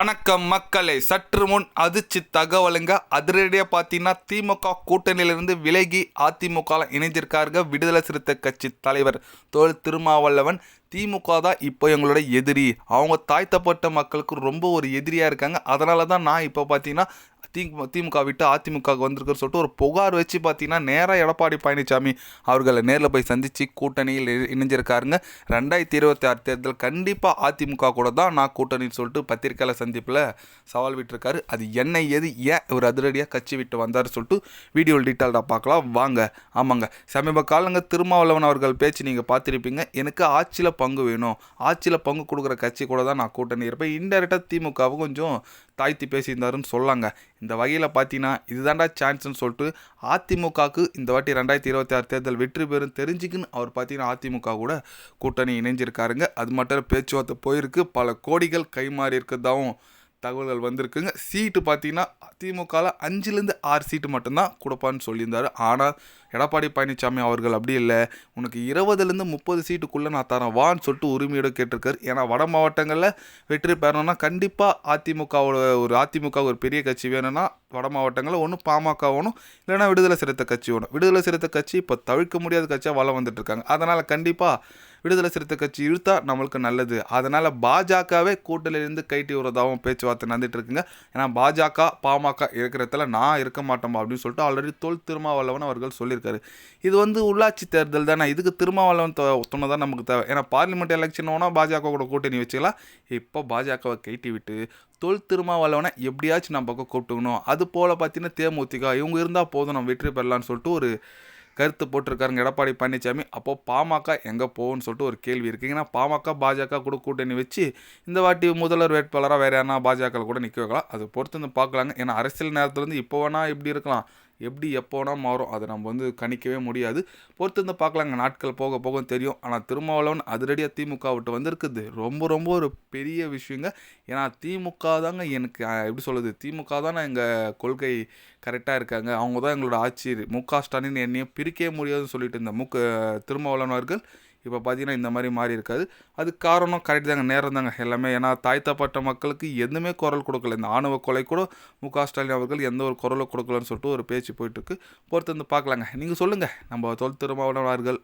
வணக்கம் மக்களே, சற்று முன் அதிர்ச்சி தகவலுங்க. அதிரடியாக பார்த்தீங்கன்னா திமுக கூட்டணியிலிருந்து விலகி அதிமுக இணைஞ்சிருக்காருங்க விடுதலை சிறுத்தை கட்சி தலைவர் தொல் திருமாவளவன். திமுக தான் இப்போ எங்களோட எதிரி, அவங்க தாழ்த்தப்பட்ட மக்களுக்கு ரொம்ப ஒரு எதிரியாக இருக்காங்க. அதனால தான் நான் இப்போ பார்த்தீங்கன்னா திமுக விட்டு அதிமுக வந்திருக்குன்னு சொல்லிட்டு ஒரு புகார் வச்சு பார்த்தீங்கன்னா நேராக எடப்பாடி பழனிசாமி அவர்களை நேரில் போய் சந்தித்து கூட்டணியில் இணைஞ்சிருக்காருங்க. 2026 தேர்தல் கண்டிப்பாக அதிமுக கூட தான் நான் கூட்டணின்னு சொல்லிட்டு பத்திரிக்கையாளர் சந்திப்பில் சவால் விட்டுருக்காரு. அது என்ன ஏது ஏன் ஒரு அதிரடியாக கட்சி விட்டு வந்தார் சொல்லிட்டு வீடியோவில் டீட்டெயில்டாக பார்க்கலாம் வாங்க. ஆமாங்க, சமீப காலங்க திருமாவளவன் அவர்கள் பேச்சு நீங்கள் பார்த்துருப்பீங்க. எனக்கு ஆட்சியில் பங்கு வேணும், ஆட்சியில் பங்கு கொடுக்குற கட்சி கூட தான் நான் கூட்டணி இருப்பேன், இன்டெரக்டாக திமுகவை கொஞ்சம் தாழ்த்தி பேசியிருந்தாருன்னு சொல்லாங்க. இந்த வகையில் பார்த்தீங்கன்னா இதுதான்டா சான்ஸ்ன்னு சொல்லிட்டு அதிமுகவுக்கு இந்த வாட்டி 2026 தேர்தல் வெற்றி பெறும் தெரிஞ்சுக்குன்னு அவர் பார்த்தீங்கன்னா அதிமுக கூட கூட்டணி இணைஞ்சிருக்காருங்க. அது மட்டும் பேச்சுவார்த்தை போயிருக்கு, பல கோடிகள் கைமாறி இருக்கிறதாவும் தகவல்கள் வந்திருக்குங்க. சீட்டு பார்த்தீங்கன்னா திமுகவில் 5-6 சீட்டு மட்டும்தான் கொடுப்பான்னு சொல்லியிருந்தார். ஆனால் எடப்பாடி பழனிசாமி அவர்கள் அப்படி இல்லை, உனக்கு 20-30 சீட்டுக்குள்ளே நான் தரேன் வான்னு சொல்லிட்டு உரிமையோடு கேட்டிருக்காரு. ஏன்னா வட மாவட்டங்களில் வெற்றி பெறணும்னா கண்டிப்பாக அதிமுக ஒரு பெரிய கட்சி வேணும்னா வட மாவட்டங்களில் ஒன்று பாமக வேணும், இல்லைனா விடுதலை சிறுத்தை கட்சி வேணும். விடுதலை சிறுத்தை கட்சி இப்போ தவிர்க்க முடியாத கட்சியாக வளம் வந்துட்டுருக்காங்க. அதனால் கண்டிப்பாக விடுதலை சிறுத்தை கட்சி இழுத்தா நம்மளுக்கு நல்லது. அதனால் பாஜகவே கூட்டணியிலிருந்து கைட்டி விடுறதாகவும் பேச்சுவார்த்தை நடந்துட்டு இருக்குங்க. ஏன்னா பாஜக பாமக இருக்கிறதுல நான் இருக்க மாட்டோமா அப்படின்னு சொல்லிட்டு ஆல்ரெடி தொல் திருமாவளவன் அவர்கள் சொல்லியிருக்காரு. இது உள்ளாட்சி தேர்தல் தானே, இதுக்கு திருமாவளவன் துணை தான் நமக்கு தேவை. ஏன்னா பார்லிமெண்ட் எலெக்ஷன் வேணால் பாஜக கூட கூட்டணி வச்சுக்கலாம். இப்போ பாஜகவை கைட்டி விட்டு தொல் திருமாவளவனை எப்படியாச்சும் நம்ம பக்கம் கூப்பிட்டுக்கணும். அது போல் பார்த்தீங்கன்னா தேமுதிக இவங்க இருந்தால் போதும் நம்ம வெற்றி பெறலான்னு சொல்லிட்டு ஒரு கருத்து போட்டிருக்காருங்க எடப்பாடி பழனிசாமி. அப்போது பாமக எங்கே போகும்னு சொல்லிட்டு ஒரு கேள்வி இருக்குது. ஏன்னா பாமக பாஜக கூட கூட்டணி வச்சு இந்த வாட்டி முதல்வர் வேட்பாளராக வேறு யாரா பாஜக கூட நிற்க வைக்கலாம். அது பொறுத்து வந்து பார்க்கலாங்க. ஏன்னா அரசியல் நேரத்துலேருந்து இப்போ வேணால் இப்படி இருக்கலாம், எப்படி எப்போ வேணால் மாறும், அதை நம்ம கணிக்கவே முடியாது. பொறுத்து வந்து பார்க்கலாங்க, நாட்கள் போக போக தெரியும். ஆனால் திருமாவளவன் அதிரடியாக திமுக விட்டு வந்திருக்குது ரொம்ப ரொம்ப ஒரு பெரிய விஷயங்க. ஏன்னா திமுக தாங்க எனக்கு எப்படி சொல்லுது, திமுக தானே எங்கள் கொள்கை கரெக்டாக இருக்காங்க, அவங்க தான் எங்களோட ஆட்சி, ஸ்டாலின் என்னையும் பிரிக்கவே முடியாதுன்னு சொல்லிட்டு இந்த திருமாவளவன் அவர்கள் இப்போ பார்த்தீங்கன்னா இந்த மாதிரி மாறி இருக்காது. அதுக்கு காரணம் கரெக்ட் தாங்க, நேரம் தாங்க எல்லாமே. ஏன்னா தாழ்த்தப்பட்ட மக்களுக்கு எதுவுமே குரல் கொடுக்கல. இந்த ஆணவ கொலை கூட ஸ்டாலின் அவர்கள் எந்த ஒரு குரலும் கொடுக்கலன்னு சொல்லிட்டு ஒரு பேச்சு போயிட்டுருக்கு. பொறுத்து வந்து பார்க்கலாங்க. நீங்கள் சொல்லுங்கள், நம்ம தொல் திருமாவளவன் அவர்கள்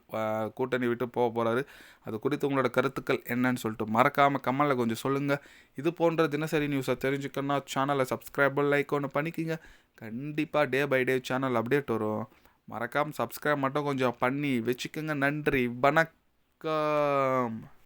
கூட்டணி விட்டு போக போகிறாரு, அது குறித்து உங்களோட கருத்துக்கள் என்னன்னு சொல்லிட்டு மறக்காமல் கமெண்டில் கொஞ்சம் சொல்லுங்கள். இது போன்ற தினசரி நியூஸை தெரிஞ்சுக்கணுன்னா சேனலை சப்ஸ்கிரைப் லைக் ஒன்று பண்ணிக்கிங்க. கண்டிப்பாக day by day channel update வரும். மறக்காமல் சப்ஸ்கிரைப் மட்டும் கொஞ்சம் பண்ணி வச்சுக்கோங்க. நன்றி, வணக்கம்.